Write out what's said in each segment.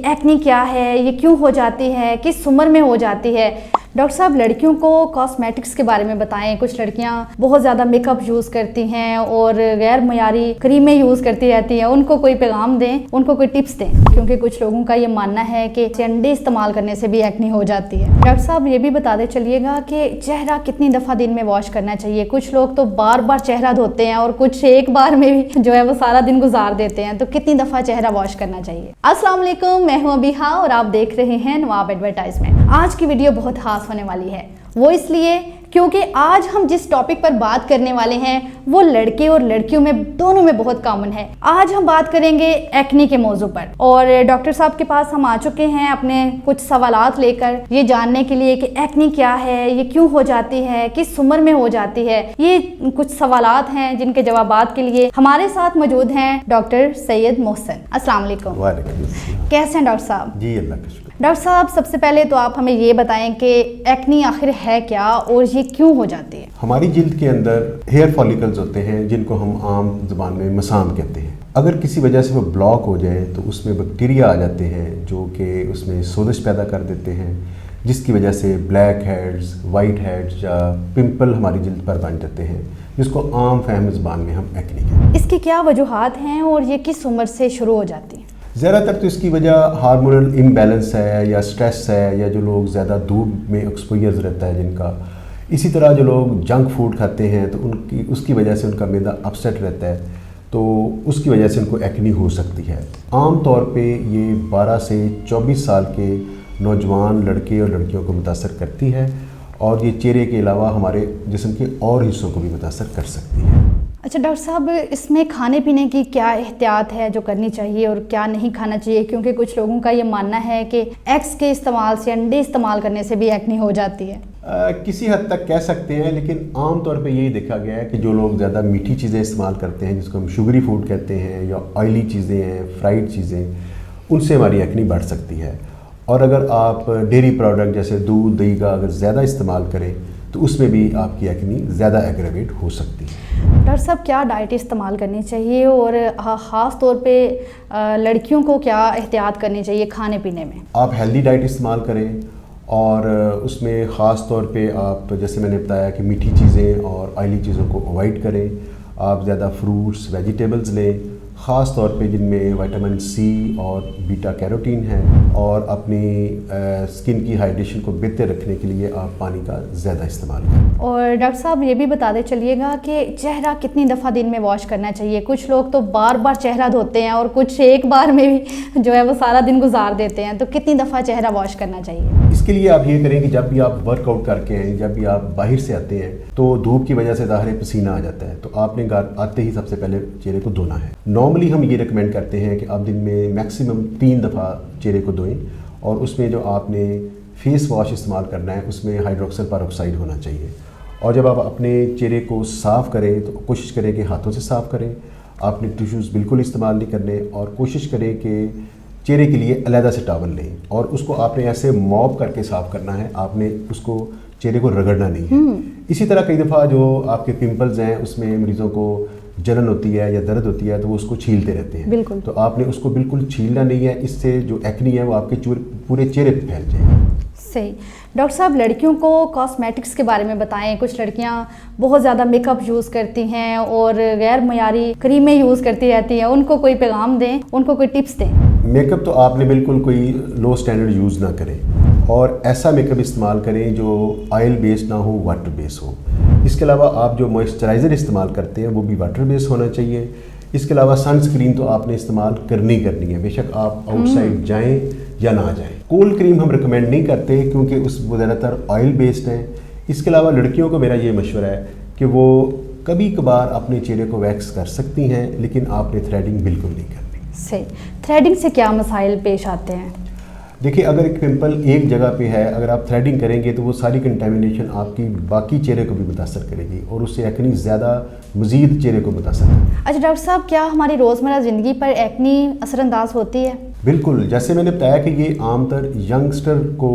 Acne क्या है, ये क्यों हो जाती है, किस उम्र में हो जाती है। डॉक्टर साहब, लड़कियों को कॉस्मेटिक्स के बारे में बताएं। कुछ लड़कियां बहुत ज़्यादा मेकअप यूज़ करती हैं और गैर मयारी क्रीमें यूज़ करती रहती हैं। उनको कोई पैगाम दें, उनको कोई टिप्स दें, क्योंकि कुछ लोगों का ये मानना है कि अंडे इस्तेमाल करने से भी एक्ने हो जाती है। डॉक्टर साहब, ये भी बताते चलिएगा कि चेहरा कितनी दफ़ा दिन में वॉश करना चाहिए। कुछ लोग तो बार बार चेहरा धोते हैं और कुछ एक बार में भी जो है वो सारा दिन गुजार देते हैं। तो कितनी दफ़ा चेहरा वॉश करना चाहिए। अस्सलाम वालेकुम, मैं हूँ अबीहा और आप देख रहे हैं नवाब एडवर्टाइजमेंट। आज की वीडियो बहुत खास होने वाली है, वो इसलिए क्योंकि आज हम जिस टॉपिक पर बात करने वाले हैं वो लड़के और लड़कियों में दोनों में बहुत कॉमन है। आज हम बात करेंगे एक्ने के मौजू पर और डॉक्टर साहब के पास हम आ चुके हैं अपने कुछ सवालात लेकर, ये जानने के लिए कि एक्ने क्या है, ये क्यों हो जाती है, किस उम्र में हो जाती है। ये कुछ सवालात हैं जिनके जवाबात के लिए हमारे साथ मौजूद हैं डॉक्टर सैयद मोहसिन। अस्सलाम वालेकुम। वालेकुम अस्सलाम। कैसे हैं डॉक्टर साहब? जी अल्लाह का शुक्र। डॉक्टर साहब, सबसे पहले तो आप हमें ये बताएं कि एक्ने आखिर है क्या और ये क्यों हो जाती है। हमारी जिल्द के अंदर हेयर फॉलिकल्स होते हैं जिनको हम आम जुबान में मसाम कहते हैं। अगर किसी वजह से वो ब्लॉक हो जाए तो उसमें बैक्टीरिया आ जाते हैं जो कि उसमें सोजिश पैदा कर देते हैं, जिसकी वजह से ब्लैक हेड्स, वाइट हेड्स या पिंपल हमारी जिल्द पर बन जाते हैं, जिसको आम फहम ज़बान में हम एक्ने कहते हैं। इसकी क्या वजूहात हैं और ये किस उम्र से शुरू हो जाती है? ज़्यादातर तो इसकी वजह हार्मोनल इम्बैलेंस है या स्ट्रेस है, या जो लोग ज़्यादा धूप में एक्सपोजर रहता है जिनका। इसी तरह जो लोग जंक फूड खाते हैं तो उसकी वजह से उनका मैदा अपसेट रहता है, तो उसकी वजह से उनको एक्ने हो सकती है। आम तौर पे ये 12 से 24 साल के नौजवान लड़के और लड़कियों को मुतासर करती है और ये चेहरे के अलावा हमारे जिस्म के और हिस्सों को भी मुतासर कर सकती है। अच्छा डॉक्टर साहब, इसमें खाने पीने की क्या एहतियात है जो करनी चाहिए और क्या नहीं खाना चाहिए, क्योंकि कुछ लोगों का ये मानना है कि एग्स के इस्तेमाल से, अंडे इस्तेमाल करने से भी एक्ने हो जाती है। किसी हद तक कह सकते हैं, लेकिन आम तौर पे यही देखा गया है कि जो लोग ज़्यादा मीठी चीज़ें इस्तेमाल करते हैं, जिसको हम शुगरी फूड कहते हैं, या ऑयली चीज़ें हैं, फ्राइड चीज़ें, उनसे हमारी एक्ने बढ़ सकती है। और अगर आप डेयरी प्रोडक्ट जैसे दूध, दही का अगर ज़्यादा इस्तेमाल करें तो उसमें भी आपकी एक्ने ज़्यादा एग्रेवेट हो सकती है। डॉक्टर साहब, क्या डाइट इस्तेमाल करनी चाहिए और ख़ास तौर पे लड़कियों को क्या एहतियात करनी चाहिए खाने पीने में? आप हेल्दी डाइट इस्तेमाल करें और उसमें ख़ास तौर पे आप, जैसे मैंने बताया कि मीठी चीज़ें और ऑयली चीज़ों को अवॉइड करें। आप ज़्यादा फ्रूट्स, वेजिटेबल्स लें, ख़ास तौर पे जिनमें विटामिन सी और बीटा कैरोटीन है, और अपनी स्किन की हाइड्रेशन को बेहतर रखने के लिए आप पानी का ज़्यादा इस्तेमाल करें। और डॉक्टर साहब, ये भी बताते चलिएगा कि चेहरा कितनी दफ़ा दिन में वॉश करना चाहिए। कुछ लोग तो बार बार चेहरा धोते हैं और कुछ एक बार में भी जो है वो सारा दिन गुजार देते हैं। तो कितनी दफ़ा चेहरा वॉश करना चाहिए? इसके लिए आप ये करें कि जब भी आप वर्कआउट करके हैं, जब भी आप बाहर से आते हैं तो धूप की वजह से ज़ाहिर पसीना आ जाता है, तो आपने घर आते ही सबसे पहले चेहरे को धोना है। नॉर्मली हम ये रिकमेंड करते हैं कि आप दिन में मैक्सिमम 3 दफ़ा चेहरे को धोएं, और उसमें जो आपने फेस वॉश इस्तेमाल करना है उसमें हाइड्रोक्सल पेरोक्साइड होना चाहिए। और जब आप अपने चेहरे को साफ़ करें तो कोशिश करें कि हाथों से साफ़ करें, आपने टिश्यूज़ बिल्कुल इस्तेमाल नहीं करने, और कोशिश करें कि चेहरे के लिए अलहदा से टॉवल लें और उसको आपने ऐसे मॉप करके साफ़ करना है, आपने उसको चेहरे को रगड़ना नहीं है। इसी तरह कई दफ़ा जो आपके पिंपल्स हैं उसमें मरीज़ों को जलन होती है या दर्द होती है तो वो उसको छीलते रहते हैं, बिल्कुल। तो आपने उसको बिल्कुल छीलना नहीं है, इससे जो एक्ने है वो आपके पूरे चेहरे पे फैल जाएगी। सही। डॉक्टर साहब, लड़कियों को कॉस्मेटिक्स के बारे में बताएं। कुछ लड़कियां बहुत ज़्यादा मेकअप यूज़ करती हैं और गैर मयारी क्रीमें यूज़ करती रहती हैं। उनको कोई पैगाम दें, उनको कोई टिप्स दें। मेकअप तो आपने बिल्कुल कोई लो स्टैंडर्ड यूज़ ना करें और ऐसा मेकअप इस्तेमाल करें जो ऑयल बेस्ड ना हो, वाटर बेस्ड हो। इसके अलावा आप जो मॉइस्चराइज़र इस्तेमाल करते हैं वो भी वाटर बेस्ड होना चाहिए। इसके अलावा सनस्क्रीन तो आपने इस्तेमाल करनी है, बेशक आप आउटसाइड जाएं या ना जाएं। कोल्ड क्रीम हम रिकमेंड नहीं करते क्योंकि वो ज़्यादातर ऑयल बेस्ड है। इसके अलावा लड़कियों को मेरा ये मशवरा है कि वो कभी कभार अपने चेहरे को वैक्स कर सकती हैं, लेकिन आपने थ्रेडिंग बिल्कुल नहीं करनी। सही। थ्रेडिंग से क्या मसाइल पेश आते हैं? देखिए, अगर एक पिंपल एक जगह पे है, अगर आप थ्रेडिंग करेंगे तो वो सारी कंटेमिनेशन आपकी बाकी चेहरे को भी मुतासर करेगी और उससे एक्ने ज़्यादा मज़ीद चेहरे को मुतासर करेगी। अच्छा डॉक्टर साहब, क्या हमारी रोज़मर्रा ज़िंदगी पर एक्ने असरअंदाज होती है? बिल्कुल, जैसे मैंने बताया कि ये आमतौर यंगस्टर को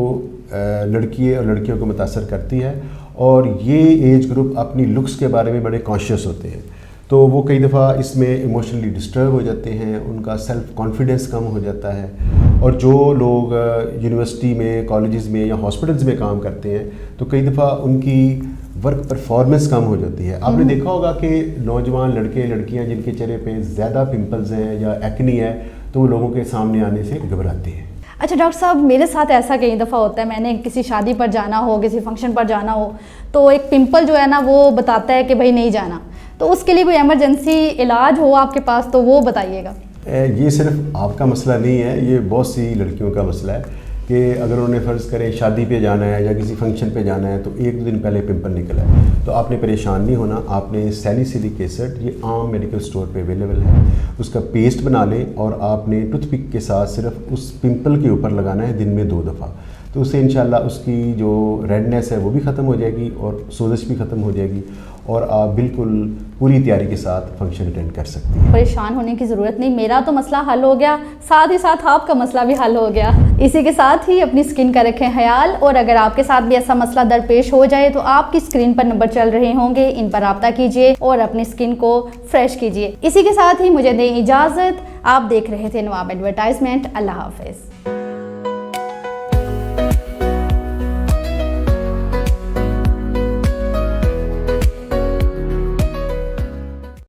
लड़की और लड़कियों को मुतासर करती है, और ये एज ग्रुप अपनी लुक्स के बारे में बड़े कॉन्शियस होते हैं। तो تو وہ کئی دفعہ اس میں ایموشنلی ڈسٹرب ہو جاتے ہیں، ان کا سیلف کانفیڈنس کم ہو جاتا ہے. اور جو لوگ یونیورسٹی میں، کالجز میں یا ہاسپٹلز میں کام کرتے ہیں تو کئی دفعہ ان کی ورک پرفارمنس کم ہو جاتی ہے. آپ نے دیکھا ہوگا کہ نوجوان لڑکے لڑکیاں جن کے چہرے پہ زیادہ پمپلز ہیں یا ایکنی ہے تو وہ لوگوں کے سامنے آنے سے گھبراتے ہیں. اچھا ڈاکٹر صاحب، میرے ساتھ ایسا کئی دفعہ ہوتا ہے، میں نے کسی شادی پر جانا ہو، کسی فنکشن پر جانا ہو تو ایک پمپل جو ہے نا وہ بتاتا ہے کہ بھائی نہیں جانا، تو اس کے لیے کوئی ایمرجنسی علاج ہو آپ کے پاس تو وہ بتائیے گا. یہ صرف آپ کا مسئلہ نہیں ہے، یہ بہت سی لڑکیوں کا مسئلہ ہے کہ اگر انہوں نے فرض کریں شادی پہ جانا ہے یا کسی فنکشن پہ جانا ہے تو ایک دو دن پہلے پمپل نکلا ہے تو آپ نے پریشان نہیں ہونا. آپ نے سیلیسیلک ایسڈ، یہ عام میڈیکل اسٹور پہ اویلیبل ہے، اس کا پیسٹ بنا لیں اور آپ نے ٹوتھ پک کے ساتھ صرف اس پمپل کے اوپر لگانا ہے دن میں 2 دفعہ. تو اس سے انشاءاللہ اس کی جو ریڈنیس ہے وہ بھی ختم ہو جائے گی اور سوزش بھی ختم ہو جائے گی اور آپ بالکل پوری تیاری کے ساتھ فنکشن اٹینڈ کر سکتے ہیں. پریشان ہونے کی ضرورت نہیں، میرا تو مسئلہ حل ہو گیا، ساتھ ہی ساتھ آپ کا مسئلہ بھی حل ہو گیا. اسی کے ساتھ ہی اپنی اسکن کا رکھیں خیال، اور اگر آپ کے ساتھ بھی ایسا مسئلہ درپیش ہو جائے تو آپ کی اسکرین پر نمبر چل رہے ہوں گے، ان پر رابطہ کیجیے اور اپنی اسکن کو فریش کیجیے. اسی کے ساتھ ہی مجھے دیں اجازت. آپ دیکھ رہے تھے نواب ایڈورٹائزمنٹ. اللہ حافظ.